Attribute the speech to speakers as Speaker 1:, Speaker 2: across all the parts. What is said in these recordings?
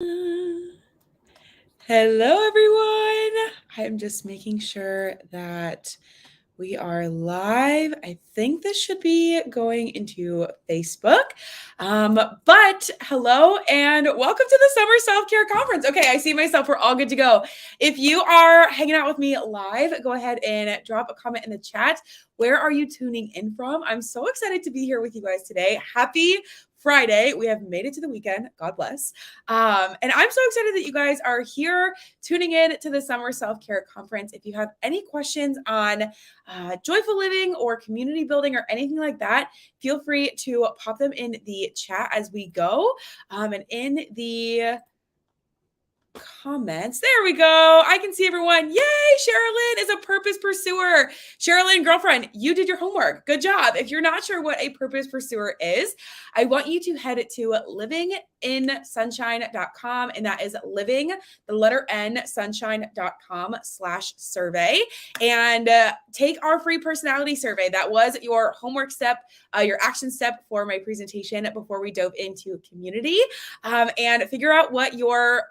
Speaker 1: Hello, everyone. I'm just making sure that we are live. I think this should be going into Facebook. But hello and welcome to the Summer Self-Care Conference. Okay, I see myself. We're all good to go. If you are hanging out with me live, go ahead and drop a comment in the chat. Where are you tuning in from? I'm so excited to be here with you guys today. Happy Friday. We have made it to the weekend. God bless. And I'm so excited that you guys are here tuning in to the Summer Self-Care Conference. If you have any questions on joyful living or community building or anything like that, feel free to pop them in the chat as we go. And in the comments. There we go. I can see everyone. Yay! Sherilyn is a purpose pursuer. Sherilyn, girlfriend, you did your homework. Good job. If you're not sure what a purpose pursuer is, I want you to head to livinginsunshine.com, and that is living, the letter N, sunshine.com/survey, and take our free personality survey. That was your homework step, your action step for my presentation before we dove into community, and figure out what your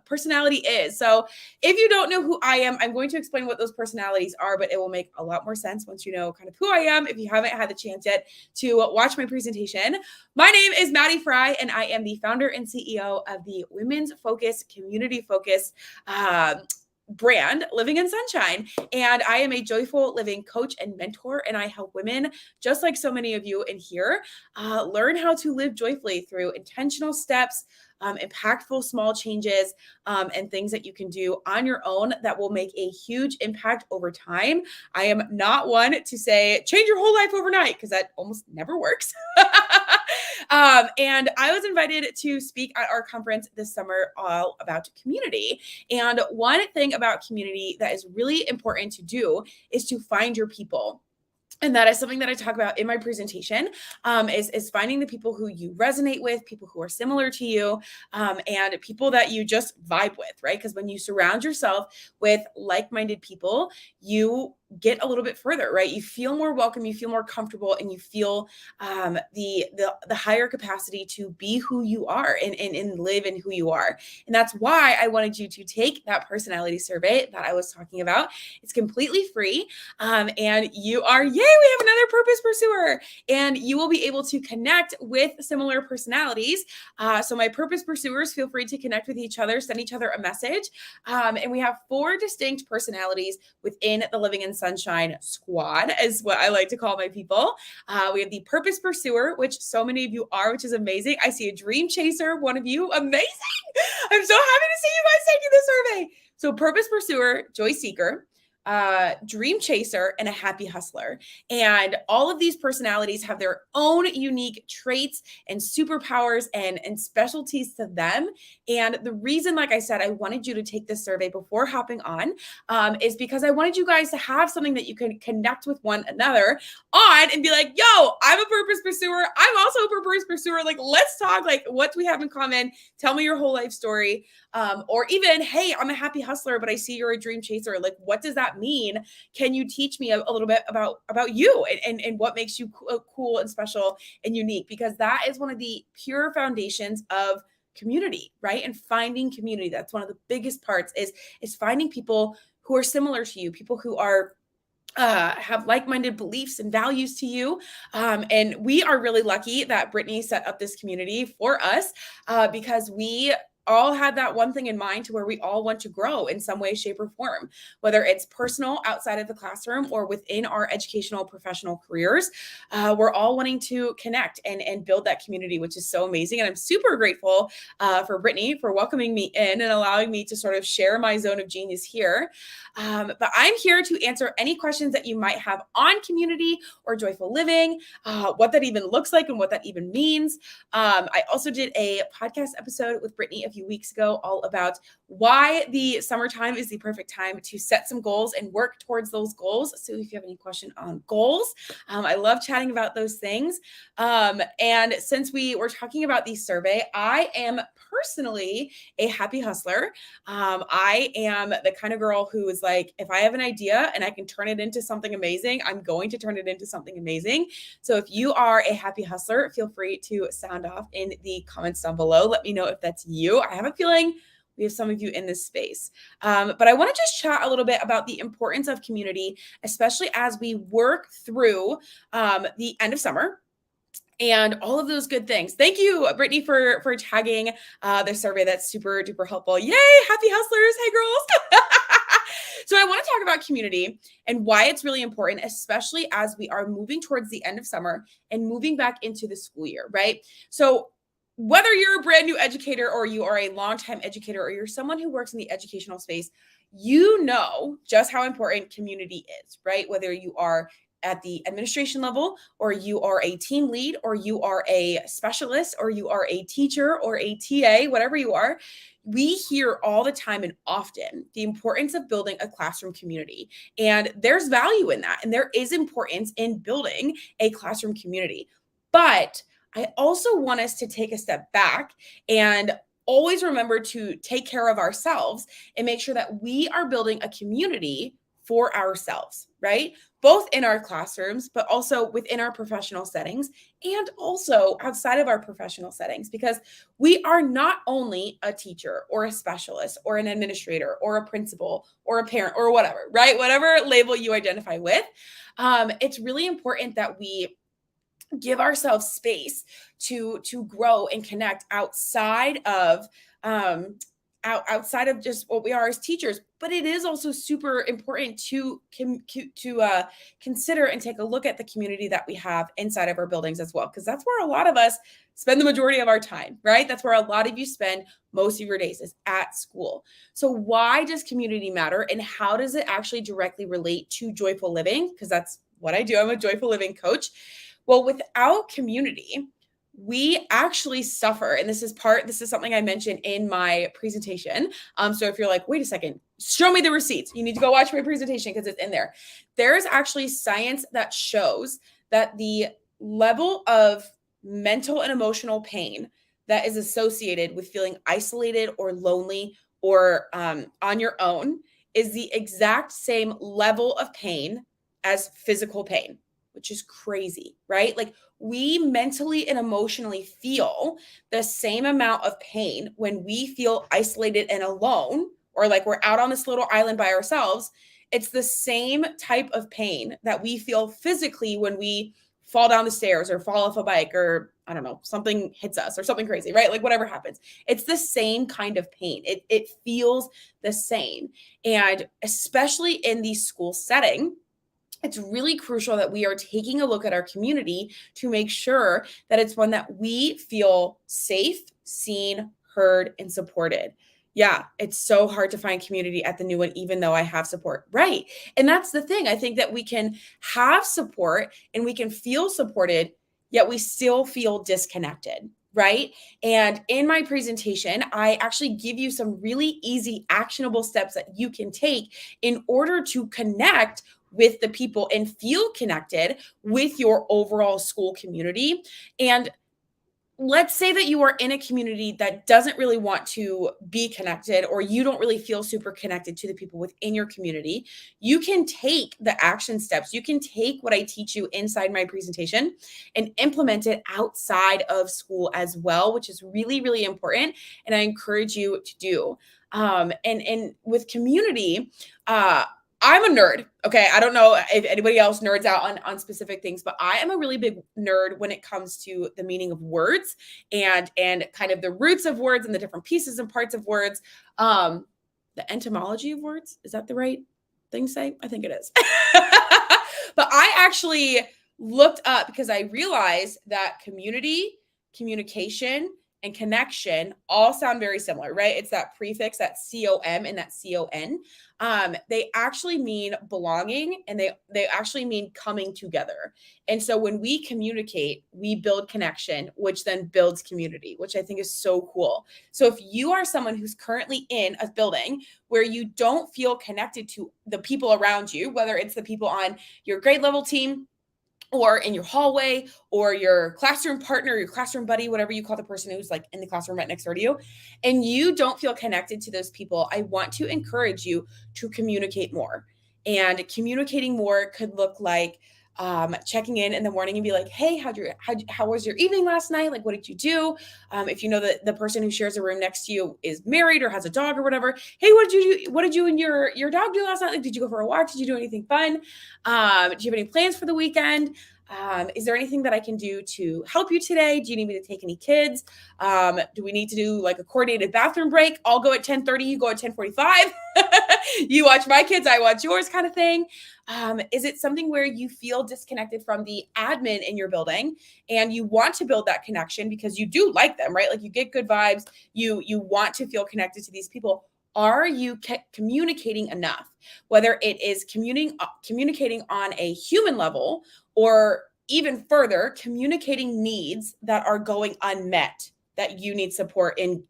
Speaker 1: personality is. So if you don't know who I am, I'm going to explain what those personalities are, but it will make a lot more sense once you know kind of who I am if you haven't had the chance yet to watch my presentation. My name is Maddy Fry, and I am the founder and CEO of the Women's Focus, Community Focus brand, Living in Sunshine. And I am a joyful living coach and mentor, and I help women, just like so many of you in here, learn how to live joyfully through intentional steps, impactful small changes, and things that you can do on your own that will make a huge impact over time. I am not one to say, change your whole life overnight, because that almost never works. And I was invited to speak at our conference this summer all about community. And one thing about community that is really important to do is to find your people. And that is something that I talk about in my presentation, is finding the people who you resonate with, people who are similar to you, and people that you just vibe with, right? Because when you surround yourself with like-minded people, you get a little bit further, right? You feel more welcome, you feel more comfortable, and you feel the higher capacity to be who you are and live in who you are. And that's why I wanted you to take that personality survey that I was talking about. It's completely free. And you are, yay, we have another purpose pursuer, and you will be able to connect with similar personalities. So my purpose pursuers, feel free to connect with each other, send each other a message. And we have 4 distinct personalities within the Living in Sunshine squad, is what I like to call my people. We have the purpose pursuer, which so many of you are, which is amazing. I see a dream chaser, one of you, amazing. I'm so happy to see you guys taking the survey. So purpose pursuer, joy seeker, dream chaser, and a happy hustler. And all of these personalities have their own unique traits and superpowers and specialties to them. And the reason, like I said, I wanted you to take this survey before hopping on, is because I wanted you guys to have something that you can connect with one another on and be like, yo, I'm a purpose pursuer. I'm also a purpose pursuer. Like, let's talk, like, what do we have in common? Tell me your whole life story. Or even, hey, I'm a happy hustler, but I see you're a dream chaser. Like, what does that mean? Can you teach me a little bit about you and what makes you cool and special and unique? Because that is one of the pure foundations of community, right? And finding community. That's one of the biggest parts is finding people who are similar to you, people who are have like-minded beliefs and values to you. And we are really lucky that Brittany set up this community for us, because we all had that one thing in mind to where we all want to grow in some way, shape, or form, whether it's personal outside of the classroom or within our educational professional careers. We're all wanting to connect and build that community, which is so amazing. And I'm super grateful for Brittany for welcoming me in and allowing me to sort of share my zone of genius here. But I'm here to answer any questions that you might have on community or joyful living, what that even looks like and what that even means. I also did a podcast episode with Brittany a few weeks ago all about why the summertime is the perfect time to set some goals and work towards those goals. So if you have any question on goals, I love chatting about those things. And since we were talking about the survey, I am personally a happy hustler. I am the kind of girl who is like, if I have an idea and I can turn it into something amazing, I'm going to turn it into something amazing. So if you are a happy hustler, feel free to sound off in the comments down below. Let me know if that's you. I have a feeling we have some of you in this space. But I want to just chat a little bit about the importance of community, especially as we work through the end of summer and all of those good things. Thank you, Brittany, for tagging the survey. That's super duper helpful. Yay, happy hustlers. Hey, girls. So I want to talk about community and why it's really important, especially as we are moving towards the end of summer and moving back into the school year, right? So whether you're a brand new educator or you are a longtime educator or you're someone who works in the educational space, you know just how important community is, right? Whether you are at the administration level, or you are a team lead, or you are a specialist, or you are a teacher or a TA, whatever you are, we hear all the time and often the importance of building a classroom community. And there's value in that. And there is importance in building a classroom community. But I also want us to take a step back and always remember to take care of ourselves and make sure that we are building a community for ourselves, right? Both in our classrooms, but also within our professional settings and also outside of our professional settings, because we are not only a teacher or a specialist or an administrator or a principal or a parent or whatever, right? Whatever label you identify with, it's really important that we give ourselves space to grow and connect outside of outside of just what we are as teachers. But it is also super important to consider and take a look at the community that we have inside of our buildings as well, because that's where a lot of us spend the majority of our time, right? That's where a lot of you spend most of your days, is at school. So why does community matter, and how does it actually directly relate to joyful living? Because that's what I do. I'm a joyful living coach. Well, without community, we actually suffer. And this is something I mentioned in my presentation. So if you're like, wait a second, show me the receipts, you need to go watch my presentation because it's in there. There's actually science that shows that the level of mental and emotional pain that is associated with feeling isolated or lonely or on your own is the exact same level of pain as physical pain, which is crazy, right? Like, we mentally and emotionally feel the same amount of pain when we feel isolated and alone, or like we're out on this little island by ourselves. It's the same type of pain that we feel physically when we fall down the stairs or fall off a bike, or I don't know, something hits us or something crazy, right? Like whatever happens, it's the same kind of pain. It feels the same. And especially in the school setting, it's really crucial that we are taking a look at our community to make sure that it's one that we feel safe, seen, heard, and supported. Yeah, it's so hard to find community at the new one, even though I have support. Right. And that's the thing. I think that we can have support and we can feel supported, yet we still feel disconnected. Right. And in my presentation, I actually give you some really easy, actionable steps that you can take in order to connect with the people and feel connected with your overall school community. And let's say that you are in a community that doesn't really want to be connected, or you don't really feel super connected to the people within your community. You can take the action steps. You can take what I teach you inside my presentation and implement it outside of school as well, which is really, really important. And I encourage you to do. And with community, I'm a nerd. Okay. I don't know if anybody else nerds out on specific things, but I am a really big nerd when it comes to the meaning of words and kind of the roots of words and the different pieces and parts of words. The etymology of words. Is that the right thing to say? I think it is. But I actually looked up because I realized that community, communication, and connection all sound very similar, right? It's that prefix, that com and that con. They actually mean belonging, and they actually mean coming together. And so when we communicate, we build connection, which then builds community, which I think is so cool. So if you are someone who's currently in a building where you don't feel connected to the people around you, whether it's the people on your grade level team, or in your hallway, or your classroom partner, your classroom buddy, whatever you call the person who's like in the classroom right next door to you, and you don't feel connected to those people, I want to encourage you to communicate more. And communicating more could look like checking in the morning and be like, hey, how was your evening last night? Like, what did you do? If you know that the person who shares a room next to you is married or has a dog or whatever, hey, what did you do? What did you and your dog do last night? Like, did you go for a walk? Did you do anything fun? Do you have any plans for the weekend? Is there anything that I can do to help you today? Do you need me to take any kids? Do we need to do like a coordinated bathroom break? I'll go at 10:30, you go at 10:45. You watch my kids, I watch yours kind of thing. Is it something where you feel disconnected from the admin in your building and you want to build that connection because you do like them, right? Like you get good vibes. You want to feel connected to these people. Are you communicating enough? Whether it is communicating on a human level or even further, communicating needs that are going unmet that you need support in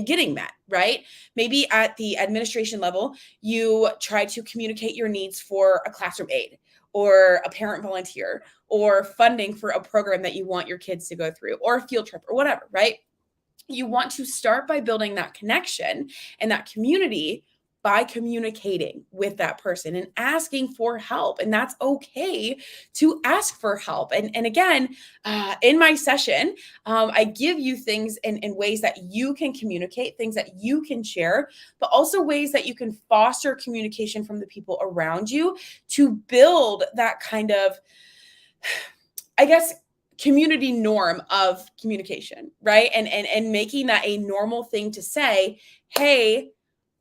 Speaker 1: getting met, right? Maybe at the administration level, you try to communicate your needs for a classroom aide or a parent volunteer or funding for a program that you want your kids to go through or a field trip or whatever, right? You want to start by building that connection and that community by communicating with that person and asking for help. And that's okay to ask for help. And again, in my session, I give you things in ways that you can communicate, things that you can share, but also ways that you can foster communication from the people around you to build that kind of, I guess, community norm of communication, right? And making that a normal thing to say, hey,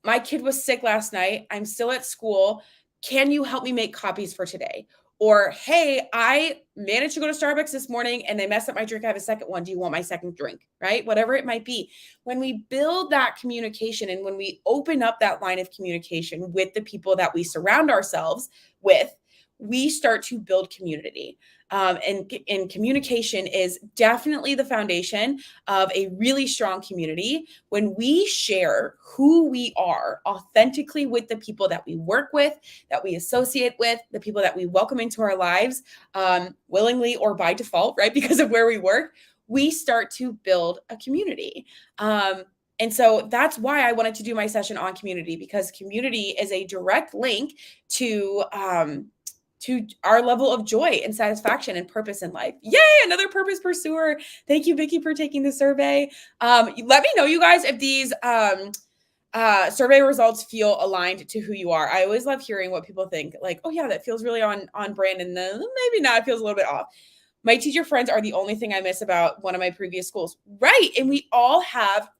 Speaker 1: my kid was sick last night. I'm still at school. Can you help me make copies for today? Or, hey, I managed to go to Starbucks this morning and they messed up my drink. I have a second one. Do you want my second drink? Right? Whatever it might be. When we build that communication and when we open up that line of communication with the people that we surround ourselves with, we start to build community. And communication is definitely the foundation of a really strong community. When we share who we are authentically with the people that we work with, that we associate with, the people that we welcome into our lives, willingly or by default, right? Because of where we work, we start to build a community. And so that's why I wanted to do my session on community, because community is a direct link to our level of joy and satisfaction and purpose in life. Yay, another purpose pursuer. Thank you, Vicky, for taking the survey. Let me know, you guys, if these survey results feel aligned to who you are. I always love hearing what people think. Like, oh yeah, that feels really on brand, and then maybe not, it feels a little bit off. My teacher friends are the only thing I miss about one of my previous schools. Right. And we all have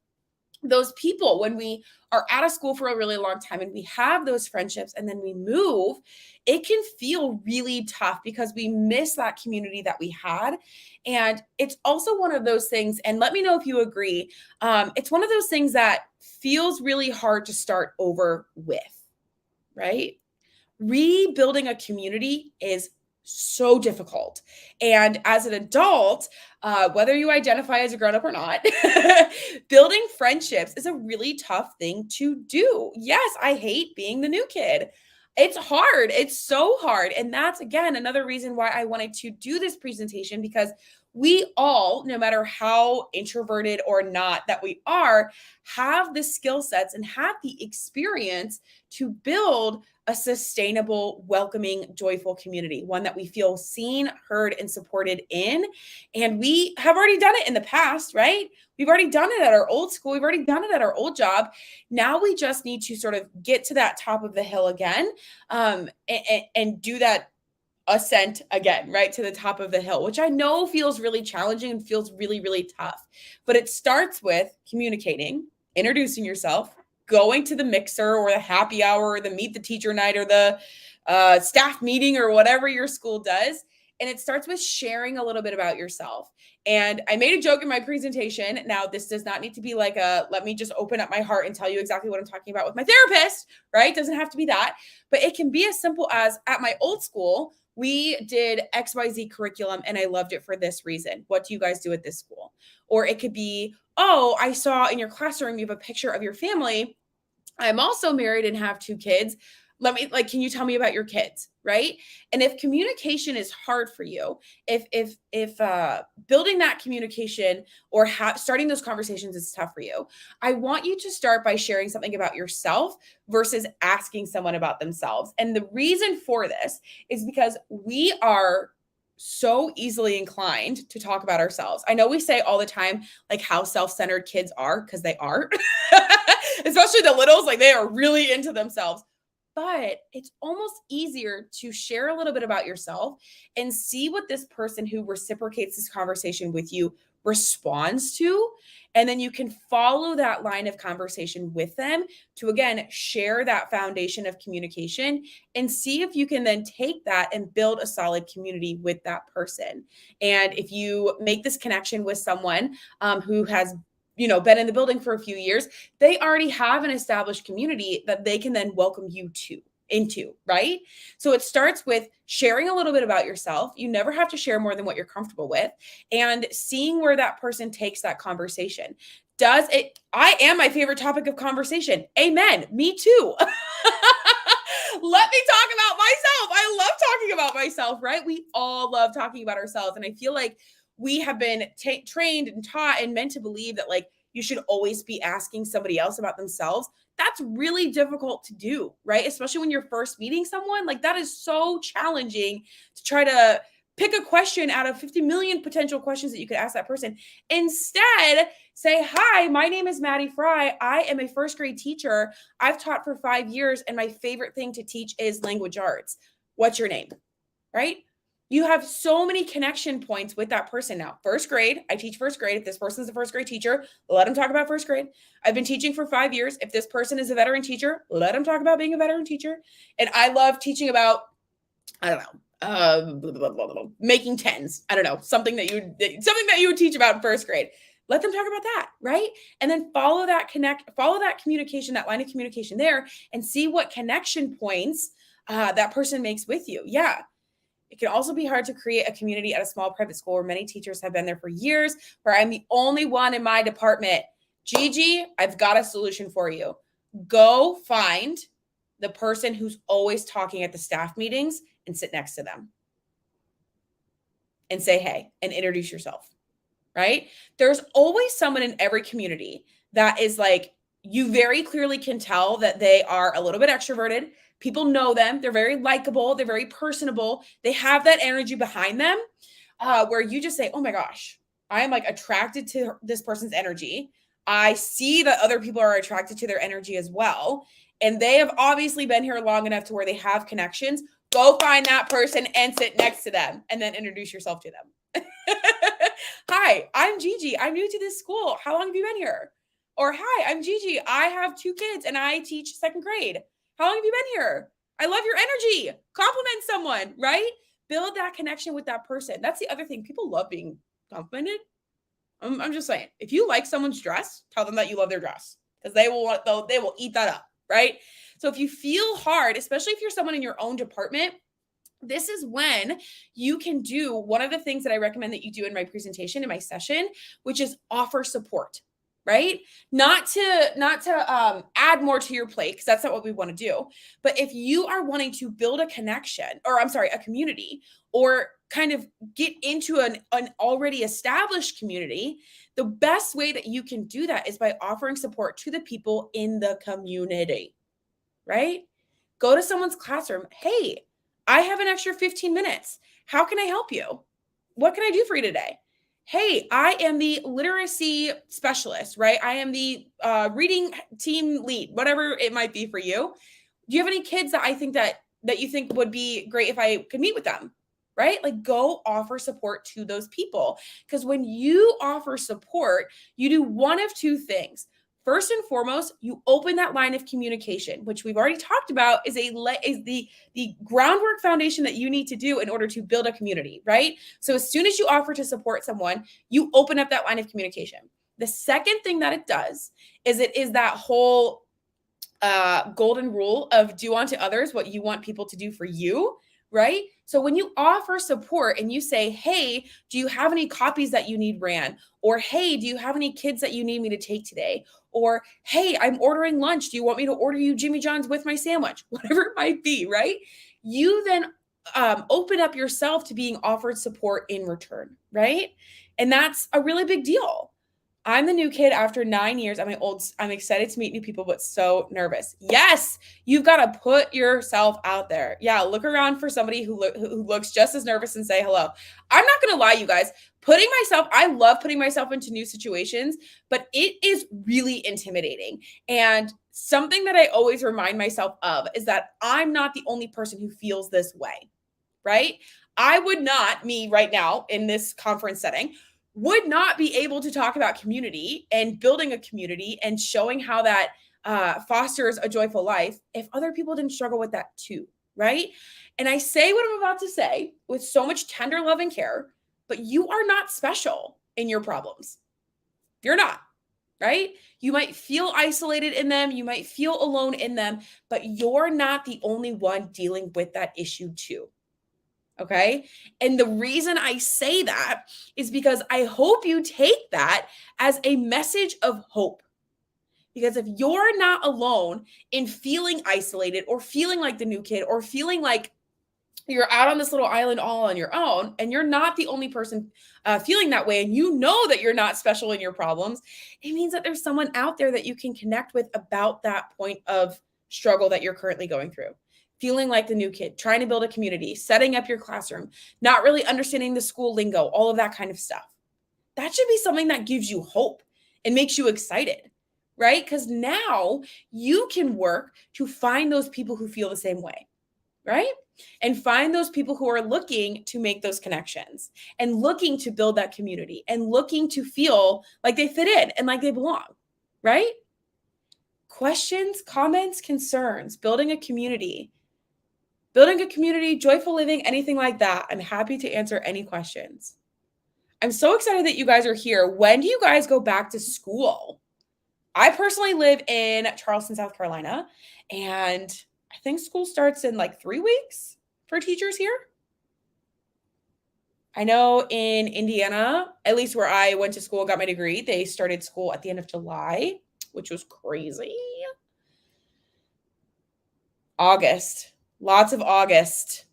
Speaker 1: those people when we are out of school for a really long time and we have those friendships and then we move, it can feel really tough because we miss that community that we had. And it's also one of those things, and let me know if you agree, it's one of those things that feels really hard to start over with, right? Rebuilding a community is so difficult. And as an adult, whether you identify as a grown-up or not, building friendships is a really tough thing to do. Yes, I hate being the new kid. It's hard. It's so hard. And that's, again, another reason why I wanted to do this presentation, because we all, no matter how introverted or not that we are, have the skill sets and have the experience to build a sustainable, welcoming, joyful community, one that we feel seen, heard, and supported in. And we have already done it in the past, right? We've already done it at our old school. We've already done it at our old job. Now we just need to sort of get to that top of the hill again, and do that ascent again, right, to the top of the hill, which I know feels really challenging and feels really, really tough. But it starts with communicating, introducing yourself, going to the mixer or the happy hour or the meet the teacher night or the staff meeting or whatever your school does. And it starts with sharing a little bit about yourself. And I made a joke in my presentation. Now, this does not need to be like let me just open up my heart and tell you exactly what I'm talking about with my therapist, right? It doesn't have to be that. But it can be as simple as, at my old school, we did XYZ curriculum and I loved it for this reason. What do you guys do at this school? Or it could be, oh, I saw in your classroom you have a picture of your family. I'm also married and have 2 kids. can you tell me about your kids? Right. And if communication is hard for you, if building that communication or starting those conversations is tough for you, I want you to start by sharing something about yourself versus asking someone about themselves. And the reason for this is because we are so easily inclined to talk about ourselves. I know we say all the time, like how self-centered kids are, because they are, especially the littles, like they are really into themselves. But it's almost easier to share a little bit about yourself and see what this person who reciprocates this conversation with you responds to. And then you can follow that line of conversation with them to, again, share that foundation of communication and see if you can then take that and build a solid community with that person. And if you make this connection with someone who has been in the building for a few years, they already have an established community that they can then welcome you into, right? So it starts with sharing a little bit about yourself. You never have to share more than what you're comfortable with, and seeing where that person takes that conversation. I am my favorite topic of conversation. Amen. Me too. Let me talk about myself. I love talking about myself, right? We all love talking about ourselves. And I feel like we have been trained and taught and meant to believe that like you should always be asking somebody else about themselves. That's really difficult to do, right? Especially when you're first meeting someone. Like that is so challenging to try to pick a question out of 50 million potential questions that you could ask that person. Instead, say, hi, my name is Maddy Fry. I am a first grade teacher. I've taught for 5 years, and my favorite thing to teach is language arts. What's your name? Right? You have so many connection points with that person now. First grade, I teach first grade. If this person's a first grade teacher, let them talk about first grade. I've been teaching for 5 years. If this person is a veteran teacher, let them talk about being a veteran teacher. And I love teaching about, I don't know, making tens. I don't know, something that you would teach about in first grade. Let them talk about that, right? And then follow that communication, that line of communication there, and see what connection points that person makes with you. Yeah. It can also be hard to create a community at a small private school where many teachers have been there for years, where I'm the only one in my department. Gigi, I've got a solution for you. Go find the person who's always talking at the staff meetings and sit next to them and say, hey, and introduce yourself, right? There's always someone in every community that is like, you very clearly can tell that they are a little bit extroverted. People know them. They're very likable. They're very personable. They have that energy behind them where you just say, oh my gosh, I am like attracted to this person's energy. I see that other people are attracted to their energy as well. And they have obviously been here long enough to where they have connections. Go find that person and sit next to them and then introduce yourself to them. Hi, I'm Gigi. I'm new to this school. How long have you been here? Or hi, I'm Gigi. I have 2 kids and I teach 2nd grade. How long have you been here? I love your energy. Compliment someone, right? Build that connection with that person. That's the other thing. People love being complimented. I'm just saying, if you like someone's dress, tell them that you love their dress because they will eat that up, right? So if you feel hard, especially if you're someone in your own department, this is when you can do one of the things that I recommend that you do in my presentation, in my session, which is offer support. Right? Not to add more to your plate, because that's not what we want to do. But if you are wanting to build a community, or kind of get into an already established community, the best way that you can do that is by offering support to the people in the community, right? Go to someone's classroom. Hey, I have an extra 15 minutes. How can I help you? What can I do for you today? Hey, I am the literacy specialist, right? I am the reading team lead, whatever it might be for you. Do you have any kids that I think that you think would be great if I could meet with them, right? Like go offer support to those people. Because when you offer support, you do one of 2 things. First and foremost, you open that line of communication, which we've already talked about is the groundwork foundation that you need to do in order to build a community, right? So as soon as you offer to support someone, you open up that line of communication. The second thing that it does is it is that whole golden rule of do unto others what you want people to do for you, right? So when you offer support and you say, hey, do you have any copies that you need ran? Or hey, do you have any kids that you need me to take today? Or, hey, I'm ordering lunch. Do you want me to order you Jimmy John's with my sandwich? Whatever it might be, right? You then open up yourself to being offered support in return, right? And that's a really big deal. I'm the new kid after 9 years. I'm excited to meet new people, but so nervous. Yes, you've got to put yourself out there. Yeah, look around for somebody who looks just as nervous and say hello. I'm not going to lie, you guys. I love putting myself into new situations, but it is really intimidating. And something that I always remind myself of is that I'm not the only person who feels this way, right? I would not, me right now in this conference setting, would not be able to talk about community and building a community and showing how that fosters a joyful life if other people didn't struggle with that too, right? And I say what I'm about to say with so much tender love and care, but you are not special in your problems. You're not, right? You might feel isolated in them. You might feel alone in them, but you're not the only one dealing with that issue too. Okay. And the reason I say that is because I hope you take that as a message of hope. Because if you're not alone in feeling isolated or feeling like the new kid or feeling like you're out on this little island all on your own, and you're not the only person feeling that way, and you know that you're not special in your problems, it means that there's someone out there that you can connect with about that point of struggle that you're currently going through. Feeling like the new kid, trying to build a community, setting up your classroom, not really understanding the school lingo, all of that kind of stuff. That should be something that gives you hope and makes you excited, right? Because now you can work to find those people who feel the same way, right? And find those people who are looking to make those connections and looking to build that community and looking to feel like they fit in and like they belong, right? Questions, comments, concerns, building a community, joyful living, anything like that. I'm happy to answer any questions. I'm so excited that you guys are here. When do you guys go back to school? I personally live in Charleston, South Carolina, and I think school starts in like 3 weeks for teachers here. I know in Indiana, at least where I went to school, got my degree, they started school at the end of July, which was crazy. August. Lots of August.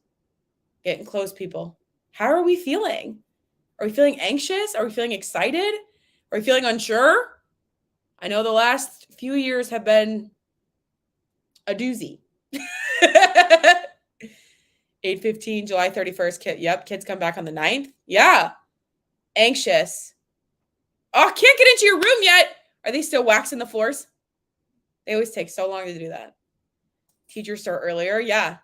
Speaker 1: Getting close, people. How are we feeling? Are we feeling anxious? Are we feeling excited? Are we feeling unsure? I know the last few years have been a doozy. 8/15, July 31st. Kids come back on the 9th. Yeah. Anxious. Oh, can't get into your room yet. Are they still waxing the floors? They always take so long to do that. Teachers start earlier. Yeah.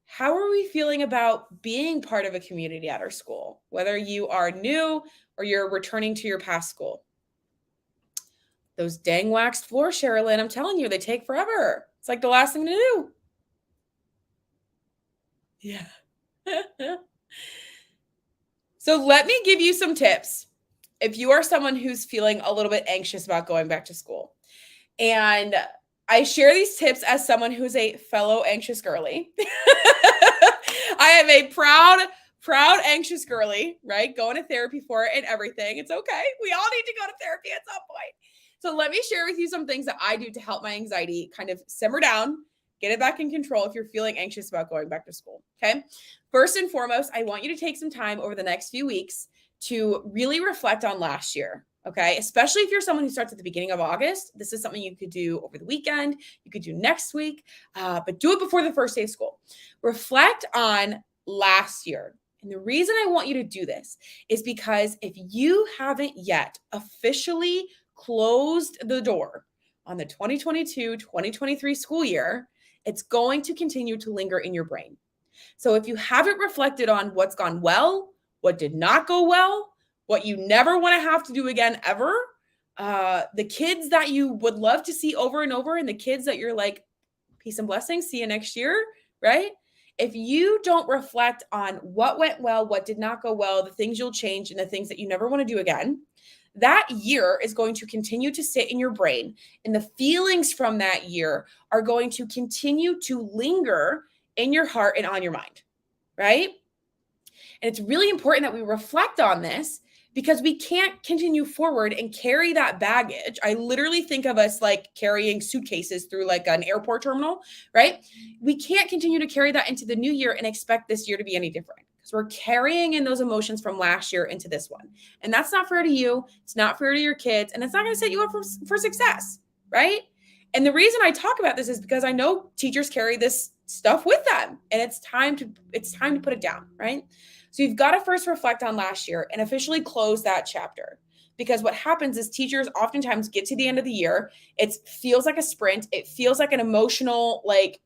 Speaker 1: How are we feeling about being part of a community at our school, whether you are new or you're returning to your past school? Those dang waxed floors, Sherilyn, I'm telling you, they take forever. It's like the last thing to do. Yeah. So let me give you some tips if you are someone who's feeling a little bit anxious about going back to school. And I share these tips as someone who's a fellow anxious girly. I am a proud anxious girly, right? Going to therapy for it and everything. It's okay. We all need to go to therapy at some point. So let me share with you some things that I do to help my anxiety kind of simmer down, get it back in control if you're feeling anxious about going back to school, okay? First and foremost, I want you to take some time over the next few weeks to really reflect on last year, okay? Especially if you're someone who starts at the beginning of August. This is something you could do over the weekend. You could do next week, but do it before the first day of school. Reflect on last year. And the reason I want you to do this is because if you haven't yet officially closed the door on the 2022-2023 school year, it's going to continue to linger in your brain. So if you haven't reflected on what's gone well, what did not go well, what you never want to have to do again ever, the kids that you would love to see over and over, and the kids that you're like, peace and blessings, see you next year, right? If you don't reflect on what went well, what did not go well, the things you'll change, and the things that you never want to do again, that year is going to continue to sit in your brain, and the feelings from that year are going to continue to linger in your heart and on your mind, right? And it's really important that we reflect on this because we can't continue forward and carry that baggage. I literally think of us like carrying suitcases through like an airport terminal, right? We can't continue to carry that into the new year and expect this year to be any different, because we're carrying in those emotions from last year into this one. And that's not fair to you. It's not fair to your kids. And it's not going to set you up for success, right? And the reason I talk about this is because I know teachers carry this stuff with them, and it's time to put it down, right? So you've got to first reflect on last year and officially close that chapter. Because what happens is teachers oftentimes get to the end of the year. It feels like a sprint. It feels like an emotional, like,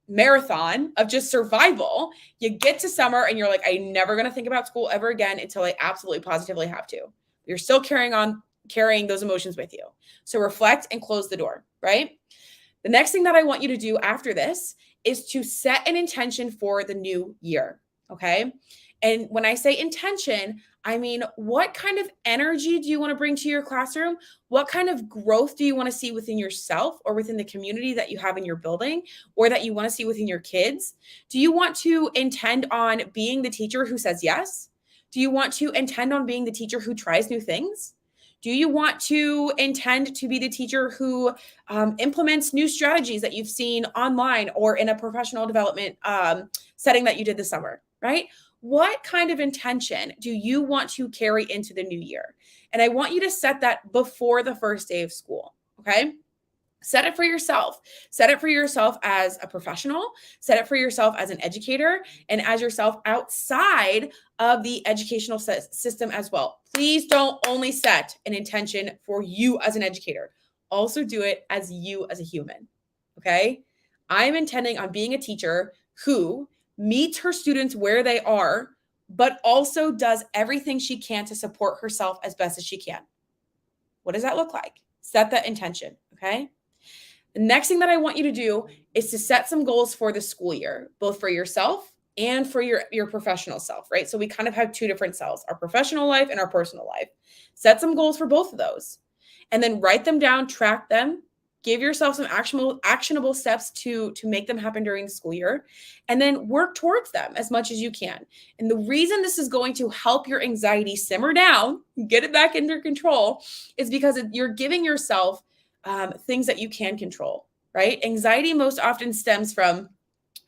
Speaker 1: marathon of just survival. You get to summer and you're like, I'm never going to think about school ever again until I absolutely positively have to. You're still carrying those emotions with you. So reflect and close the door, right? The next thing that I want you to do after this is to set an intention for the new year. Okay. And when I say intention, I mean, what kind of energy do you want to bring to your classroom? What kind of growth do you want to see within yourself or within the community that you have in your building, or that you want to see within your kids? Do you want to intend on being the teacher who says yes? Do you want to intend on being the teacher who tries new things? Do you want to intend to be the teacher who implements new strategies that you've seen online or in a professional development setting that you did this summer, right? What kind of intention do you want to carry into the new year? And I want you to set that before the first day of school, okay? Set it for yourself. Set it for yourself as a professional. Set it for yourself as an educator and as yourself outside of the educational system as well. Please don't only set an intention for you as an educator. Also do it as you as a human, okay? I'm intending on being a teacher who meets her students where they are, but also does everything she can to support herself as best as she can. What does that look like? Set that intention, okay? The next thing that I want you to do is to set some goals for the school year, both for yourself and for your professional self, right? So we kind of have two different selves, our professional life and our personal life. Set some goals for both of those, and then write them down, track them, give yourself some actionable steps to make them happen during the school year, and then work towards them as much as you can. And the reason this is going to help your anxiety simmer down, get it back under control, is because you're giving yourself things that you can control, right? Anxiety most often stems from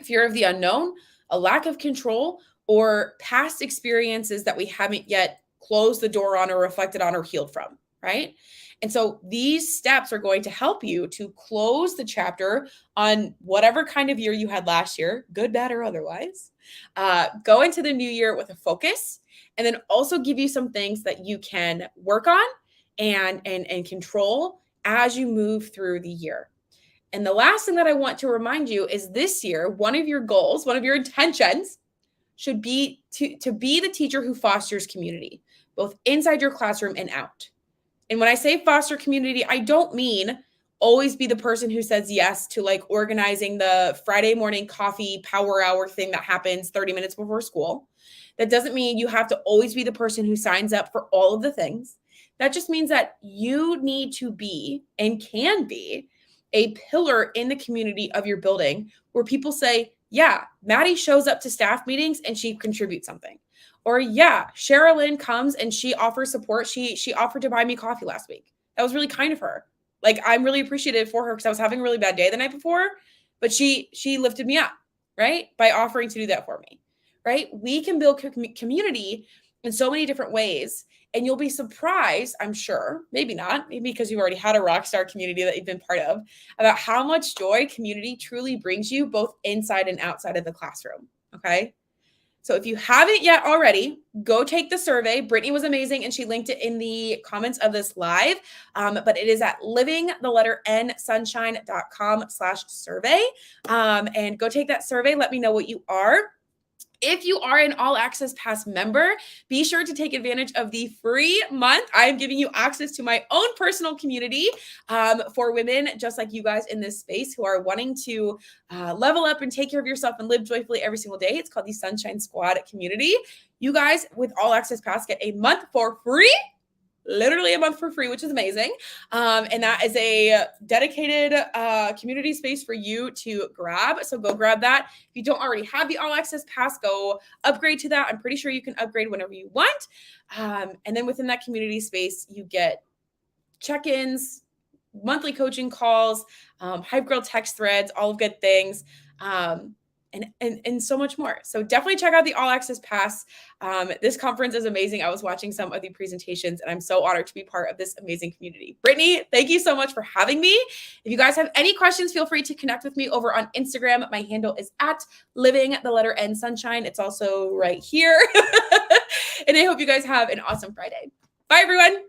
Speaker 1: fear of the unknown, a lack of control, or past experiences that we haven't yet closed the door on or reflected on or healed from, right? And so these steps are going to help you to close the chapter on whatever kind of year you had last year, good, bad, or otherwise. Go into the new year with a focus, and then also give you some things that you can work on and control as you move through the year. And the last thing that I want to remind you is this year, one of your goals, one of your intentions should be to be the teacher who fosters community, both inside your classroom and out. And when I say foster community, I don't mean always be the person who says yes to like organizing the Friday morning coffee power hour thing that happens 30 minutes before school. That doesn't mean you have to always be the person who signs up for all of the things. That just means that you need to be and can be a pillar in the community of your building where people say, yeah, Maddy shows up to staff meetings and she contributes something. Or yeah, Sherilyn comes and she offers support. She offered to buy me coffee last week. That was really kind of her. Like, I'm really appreciative for her because I was having a really bad day the night before, but she lifted me up, right? By offering to do that for me, right? We can build community in so many different ways. And you'll be surprised, I'm sure, maybe not, maybe because you've already had a rock star community that you've been part of, about how much joy community truly brings you both inside and outside of the classroom, okay? So if you haven't yet already, go take the survey. Brittany was amazing, and she linked it in the comments of this live, but it is at livingthensunshine.com/survey, and go take that survey. Let me know what you are. If you are an All Access Pass member, be sure to take advantage of the free month. I am giving you access to my own personal community for women just like you guys in this space who are wanting to level up and take care of yourself and live joyfully every single day. It's called the Sunshine Squad Community. You guys with All Access Pass get a month for free. literally a month for free, which is amazing. And that is a dedicated community space for you to grab. So go grab that. If you don't already have the All Access Pass, go upgrade to that. I'm pretty sure you can upgrade whenever you want. And then within that community space, you get check-ins, monthly coaching calls, Hype Girl text threads, all of good things. And so much more. So definitely check out the All Access Pass. This conference is amazing. I was watching some of the presentations and I'm so honored to be part of this amazing community. Brittany, thank you so much for having me. If you guys have any questions, feel free to connect with me over on Instagram. My handle is @living_sunshine. It's also right here. And I hope you guys have an awesome Friday. Bye, everyone.